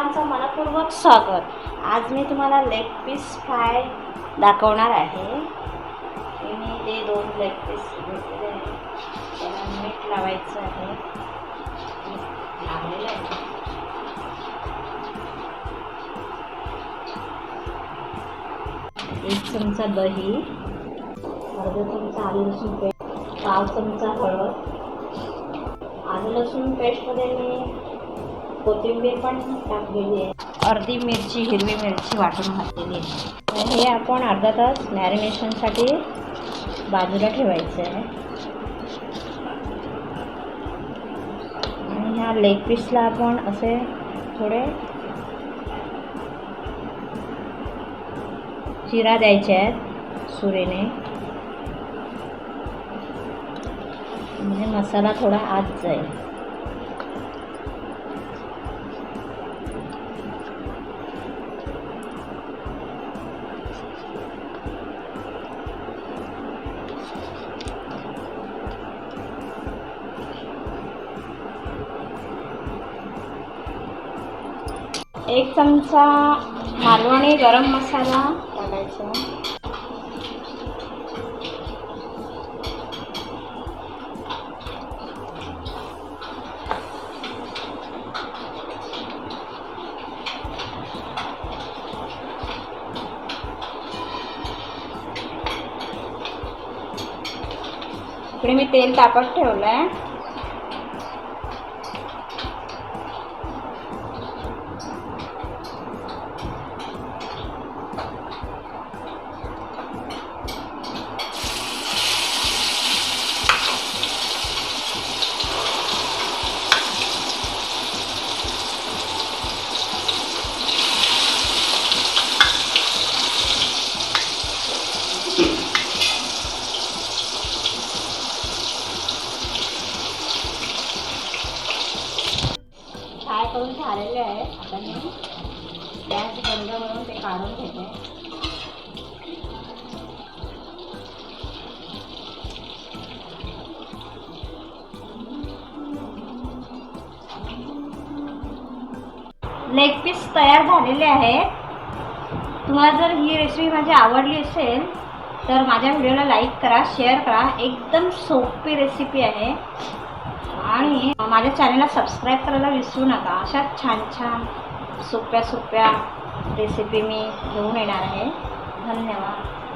सर्वांचं मनपूर्वक स्वागत। आज मी तुम्हाला लेग पीस फ्राय दाखवणार आहे। मी ते 2 लेग पीस घेतलेले आहे, त्याला मीठ लावायचं आहे। लावलेलं आहे। एक चमचा दही, अर्धा चमचा आलं लसूण पेस्ट, पाव चमचा हळद। आलं लसूण पेस्टमध्ये मी कोथिंबीर पण टाकलेली आहे, अर्धी मिरची, हिरवी मिरची वाटून घातलेली आहे। हे आपण अर्धा तास मॅरिनेशनसाठी बाजूला ठेवायचं आहे। आणि ह्या लेग पीसला आपण असे थोडे चिरा द्यायचे आहेत सुरीने, म्हणजे मसाला थोडा आत जाईल। एक चमचा मालवणी गरम मसाला टाकायचा। इकडे मी तेल तापत ठेवलंय। फ्राय करून झालेले आहे। आता मी गॅस बंद करून ते काढून घेते। लेग पीस तयार झालेले आहेत। तुम्हाला जर ही रेसिपी माझी आवडली असेल तर माझ्या व्हिडिओला लाईक करा, शेअर करा। एकदम सोपी रेसिपी आहे आणि माझ्या चॅनलला सबस्क्राईब करायला विसरू नका। अशा छान छान सोप्या रेसिपी मी घेऊन येणार आहे। धन्यवाद।